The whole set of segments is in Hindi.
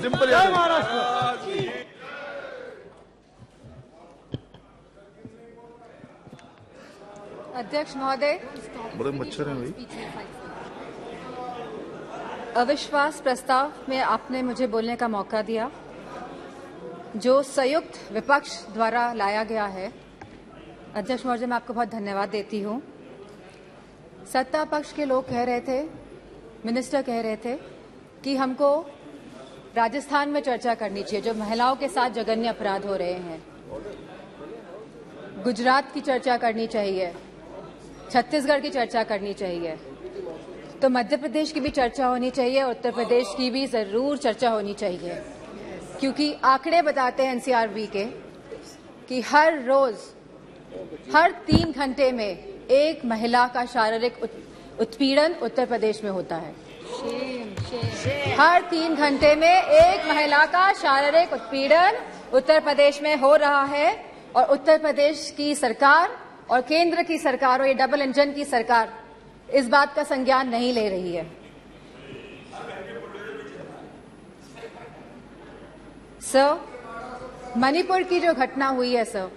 सिंपल महाराष्ट्र। अध्यक्ष महोदय, बड़े मच्छर हैं भाई। अविश्वास प्रस्ताव में आपने मुझे बोलने का मौका दिया, जो संयुक्त विपक्ष द्वारा लाया गया है। अध्यक्ष महोदय, मैं आपको बहुत धन्यवाद देती हूँ। सत्ता पक्ष के लोग कह रहे थे, मिनिस्टर कह रहे थे कि हमको राजस्थान में चर्चा करनी चाहिए, जो महिलाओं के साथ जघन्य अपराध हो रहे हैं। गुजरात की चर्चा करनी चाहिए, छत्तीसगढ़ की चर्चा करनी चाहिए, तो मध्य प्रदेश की भी चर्चा होनी चाहिए, उत्तर प्रदेश की भी जरूर चर्चा होनी चाहिए, क्योंकि आंकड़े बताते हैं एनसीआरबी के कि हर रोज हर 3 घंटे में एक महिला का शारीरिक उत्पीड़न उत्तर प्रदेश में होता है। हर 3 घंटे में एक महिला का शारीरिक उत्पीड़न उत्तर प्रदेश में हो रहा है, और उत्तर प्रदेश की सरकार और केंद्र की सरकार और ये डबल इंजन की सरकार इस बात का संज्ञान नहीं ले रही है। सर, मणिपुर की जो घटना हुई है सर,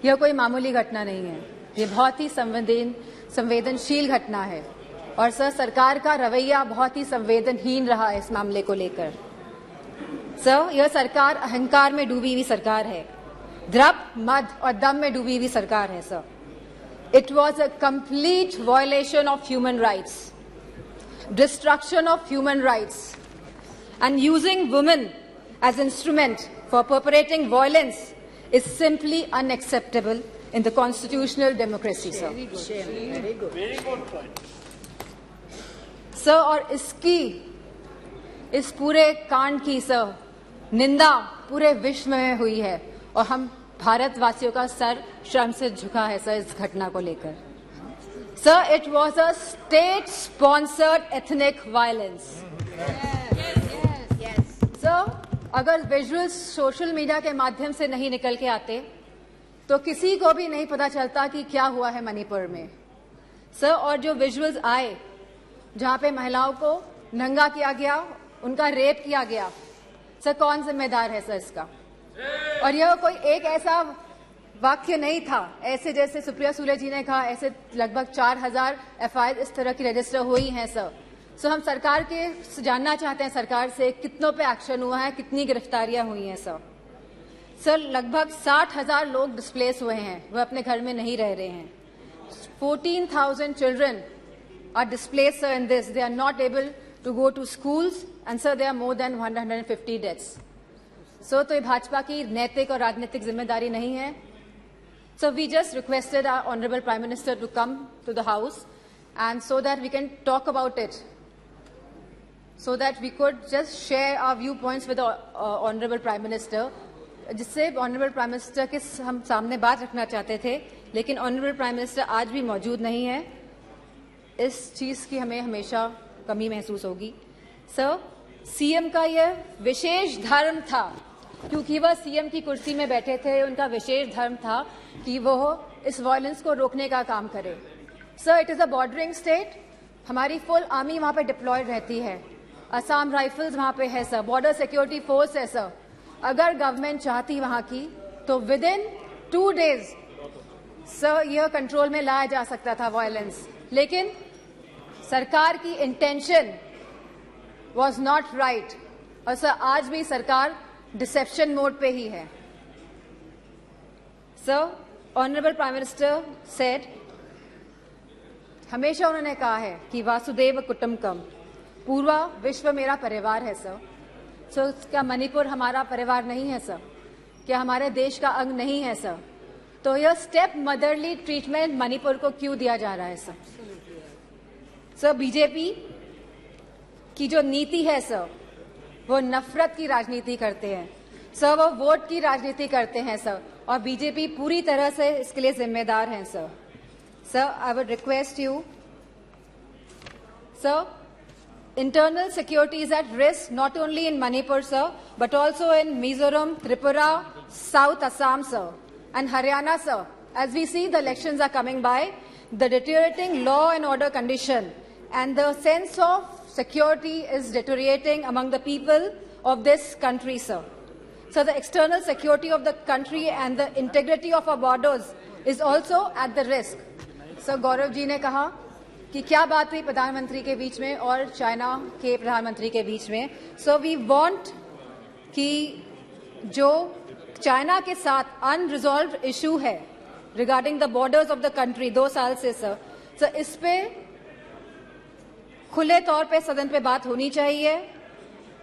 यह कोई मामूली घटना नहीं है, ये बहुत ही संवेदनशील घटना है, और सर सरकार का रवैया बहुत ही संवेदनहीन रहा है इस मामले को लेकर। सर, यह सरकार अहंकार में डूबी हुई सरकार है, द्रप, मद और दम में डूबी हुई सरकार है sir. It was a complete violation of human rights, destruction of human rights, and using women as instrument for perpetrating violence is simply unacceptable in the constitutional democracy, sir. Very good. Sir, और इस पूरे कांड की सर निंदा पूरे विश्व में हुई है, और हम भारतवासियों का सर शर्म से झुका है सर इस घटना को लेकर। Sir, it was a state sponsored ethnic violence. Sir, अगर विजुअल्स सोशल मीडिया के माध्यम से नहीं निकल के आते तो किसी को भी नहीं पता चलता कि क्या हुआ है मणिपुर में। सर, और जो विजुअल्स आए जहां पे महिलाओं को नंगा किया गया, उनका रेप किया गया, सर कौन जिम्मेदार है सर इसका? और यह कोई एक ऐसा वाक्य नहीं था, ऐसे जैसे सुप्रिया सुले जी ने कहा, ऐसे लगभग 4000 एफआईआर इस तरह की रजिस्टर हुई हैं सर। सो हम सरकार के जानना चाहते हैं सरकार से कितनों पे एक्शन हुआ है, कितनी गिरफ्तारियां हुई हैं सर। सर, लगभग 60,000 लोग डिस्प्लेस हुए हैं, वह अपने घर में नहीं रह रहे हैं। 14,000 children are displaced sir in this, they are not able to go to schools, and sir there are more than 150 deaths. So तो ये भाजपा की नैतिक और राजनीतिक जिम्मेदारी नहीं है। So we just requested our honourable prime minister to come to the house, and so that we can talk about it, so that we could just share our viewpoints with the honorable prime minister, जिससे honorable prime minister के हम सामने बात रखना चाहते थे, लेकिन honorable prime minister आज भी मौजूद नहीं है। इस चीज की हमें हमेशा कमी महसूस होगी। सर, सीएम का यह विशेष धर्म था, क्योंकि वह सीएम की कुर्सी में बैठे थे, उनका विशेष धर्म था कि वह इस वायलेंस को रोकने का काम करे। Sir, it is a bordering state, हमारी फुल आर्मी वहां पे डिप्लॉयड रहती है, असम राइफल्स वहां पे है सर, बॉर्डर सिक्योरिटी फोर्स है सर। अगर गवर्नमेंट चाहती वहां की तो विद इन 2 डेज सर यह कंट्रोल में लाया जा सकता था वायलेंस, लेकिन सरकार की इंटेंशन वाज नॉट राइट, और सर आज भी सरकार डिसेप्शन मोड पे ही है। Sir, honourable prime minister said, हमेशा उन्होंने कहा है कि वासुदेव कुटुंबकम, पूरा विश्व मेरा परिवार है सर। सो क्या मणिपुर हमारा परिवार नहीं है सर? क्या हमारे देश का अंग नहीं है सर? तो यह स्टेप मदरली ट्रीटमेंट मणिपुर को क्यों दिया जा रहा है सर? सर, बीजेपी की जो नीति है सर, वो नफरत की राजनीति करते हैं सर, वो वोट की राजनीति करते हैं सर, और बीजेपी पूरी तरह से इसके लिए जिम्मेदार है sir. Sir, I would request you sir, internal security is at risk not only in Manipur, sir, but also in Mizoram, Tripura, South Assam, sir, and Haryana, sir. As we see, the elections are coming by, the deteriorating law and order condition and the sense of security is deteriorating among the people of this country, sir. So the external security of the country and the integrity of our borders is also at the risk. So Gaurav ji ने कहा कि क्या बात हुई प्रधानमंत्री के बीच में और चाइना के प्रधानमंत्री के बीच में. So we want कि जो चाइना के साथ अनरिजॉल्व्ड इशू है regarding the borders of the country 2 साल से सर इस पे खुले तौर पे सदन पे बात होनी चाहिए.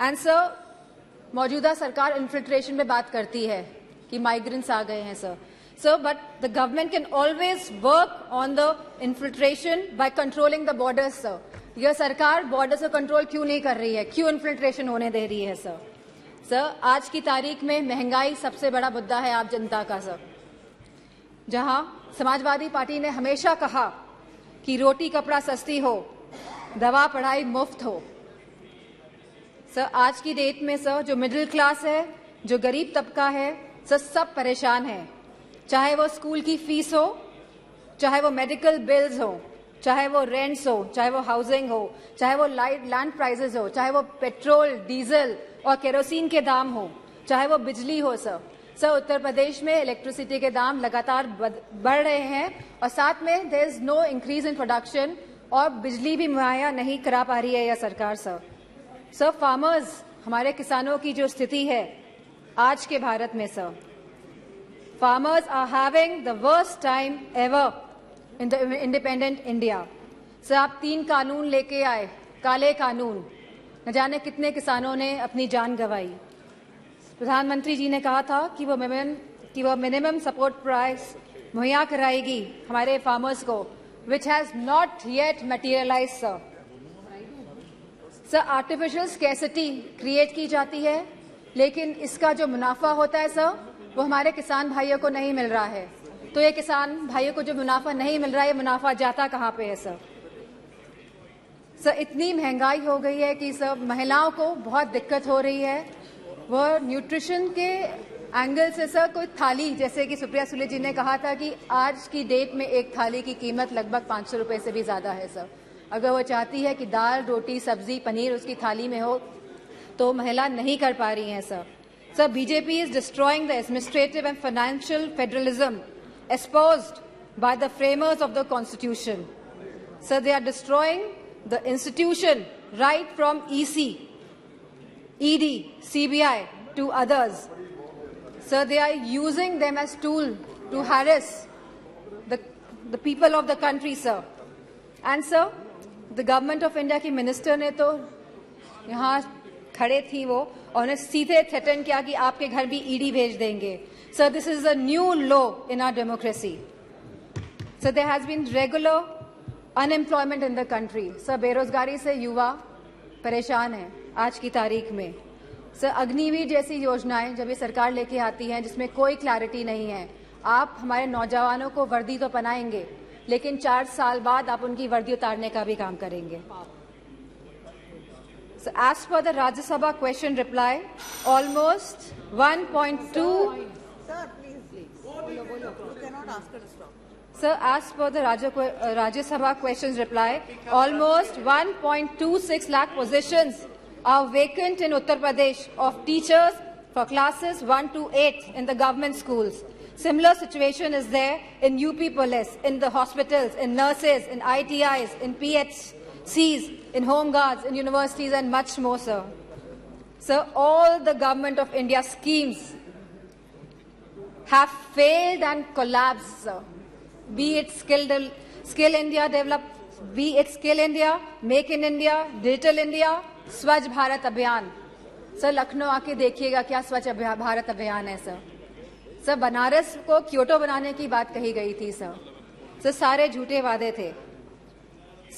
एंड सर मौजूदा सरकार इन्फिल्ट्रेशन पे बात करती है कि माइग्रेंट्स आ गए हैं sir but the government can always work on the infiltration by controlling the borders sir. यह सरकार बॉर्डर्स को कंट्रोल क्यों नहीं कर रही है, क्यों इन्फिल्ट्रेशन होने दे रही है सर आज की तारीख में महंगाई सबसे बड़ा मुद्दा है आप जनता का सर. जहां समाजवादी पार्टी ने हमेशा कहा कि रोटी कपड़ा सस्ती हो, दवा पढ़ाई मुफ्त हो. सर आज की डेट में सर जो मिडिल क्लास है, जो गरीब तबका है सर सब परेशान है. चाहे वो स्कूल की फीस हो, चाहे वो मेडिकल बिल्स हो, चाहे वो रेंट्स हो, चाहे वो हाउसिंग हो, चाहे वो लैंड प्राइसेस हो, चाहे वो पेट्रोल डीजल और केरोसिन के दाम हो, चाहे वो बिजली हो सर उत्तर प्रदेश में इलेक्ट्रिसिटी के दाम लगातार बढ़ रहे हैं और साथ में there is no increase in production और बिजली भी मुहैया नहीं करा पा रही है यह सरकार सर फार्मर्स हमारे किसानों की जो स्थिति है आज के भारत में sir farmers are having the worst time ever in the independent India. Sir आप 3 कानून लेके आए, काले कानून, न जाने कितने किसानों ने अपनी जान गंवाई. प्रधानमंत्री जी ने कहा था कि वो मिनिमम सपोर्ट प्राइस मुहैया कराएगी हमारे फार्मर्स को, which has not yet materialise sir artificial scarcity create की जाती है, लेकिन इसका जो मुनाफा होता है सर वो हमारे किसान भाइयों को नहीं मिल रहा है. तो ये किसान भाइयों को जो मुनाफा नहीं मिल रहा है, ये मुनाफा जाता कहाँ पे है सर इतनी महंगाई हो गई है कि सर महिलाओं को बहुत दिक्कत हो रही है. वो न्यूट्रिशन के एंगल से सर कोई थाली, जैसे कि सुप्रिया सुले जी ने कहा था कि आज की डेट में एक थाली की कीमत लगभग 500 रुपए से भी ज्यादा है सर. अगर वो चाहती है कि दाल रोटी सब्जी पनीर उसकी थाली में हो तो महिला नहीं कर पा रही हैं sir BJP is destroying the administrative and financial federalism espoused by the framers of the Constitution. So they are destroying the institution right from EC, ED, CBI to others. So they are using them as tool to harass the people of the country, sir. And sir, the government of India की minister ने तो यहाँ खड़े थी वो और उन्हें सीधे थ्रेटन किया कि आपके घर भी ईडी भेज देंगे. So this is a new law in our democracy. So there has been regular unemployment in the country. So बेरोजगारी से युवा परेशान हैं आज की तारीख में. सर अग्निवीर जैसी योजनाएं जब ये सरकार लेके आती हैं जिसमें कोई क्लैरिटी नहीं है, आप हमारे नौजवानों को वर्दी तो पहनाएंगे लेकिन 4 साल बाद आप उनकी वर्दी उतारने का भी काम करेंगे. So as per the Rajya Sabha question reply, almost 1.2 Sir, please. You cannot ask her to stop. Sir, as per the Rajya Sabha questions reply, almost 1.26 lakh positions are vacant in Uttar Pradesh of teachers for classes 1 to 8 in the government schools. Similar situation is there in UP Police, in the hospitals, in nurses, in ITIs, in PHCs, in home guards, in universities and much more, sir. Sir, all the government of India schemes have failed and collapsed, sir. Be it Skill India Develop, be it Skill India, Make in India, Digital India, स्वच्छ भारत अभियान. सर लखनऊ आके देखिएगा क्या स्वच्छ भारत अभियान है सर बनारस को क्योटो बनाने की बात कही गई थी सर सारे झूठे वादे थे.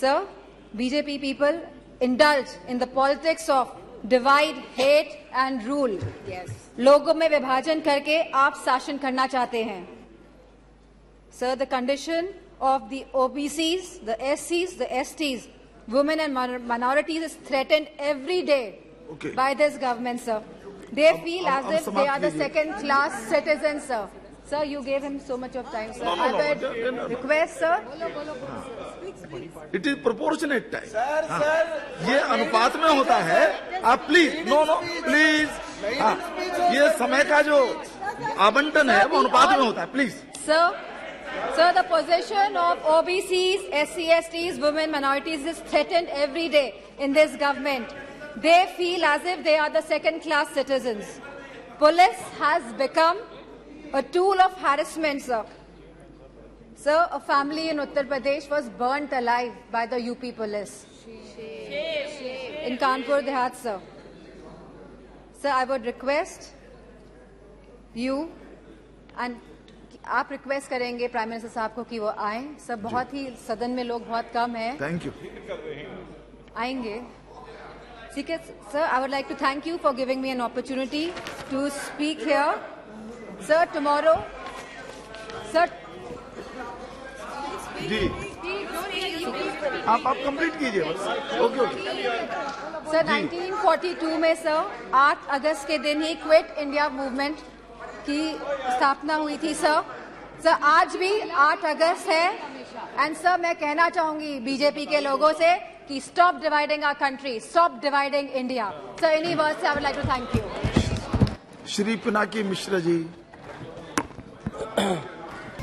Sir BJP people indulge in the politics of divide, hate and rule. Yes. लोगों में विभाजन करके आप शासन करना चाहते हैं. Sir, the condition of the OBCs, the SCs, the STs, women and minorities is threatened every day by this government, sir. They feel as if they are the second-class citizens, sir. Sir, you gave him so much of time, sir. I would request, sir. It is proportionate time. ये अनुपात में होता है। आप प्लीज, नो प्लीज, ये समय का जो आवंटन है वो अनुपात में होता है, please. Sir, the position of OBCs, SC/STs, women, minorities is threatened every day in this government. They feel as if they are the second-class citizens. Police has become a tool of harassment, sir. Sir, a family in Uttar Pradesh was burnt alive by the UP police. In Kanpur Dehat, sir. Sir, I would request you and आप रिक्वेस्ट करेंगे प्राइम मिनिस्टर साहब को कि वो आए। सर, बहुत ही सदन में लोग बहुत कम हैं। Thank you. आएंगे, ठीक है sir. I would like to thank you for giving me an opportunity to speak here. Sir, tomorrow sir ji, आप कंप्लीट कीजिए। ओके ओके सर, 1942 में सर 8 अगस्त के दिन ही क्विट इंडिया मूवमेंट की स्थापना हुई थी सर। आज भी 8 अगस्त है। एंड सर, मैं कहना चाहूंगी बीजेपी के लोगों से कि stop dividing our country, stop dividing India. Sir, इन्हीं वर्ड से I would like to thank you. Shri Pinaki Mishra ji.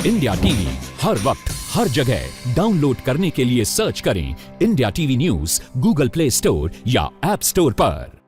India TV हर वक्त हर जगह डाउनलोड करने के लिए सर्च करें India TV news Google Play Store या ऐप स्टोर पर।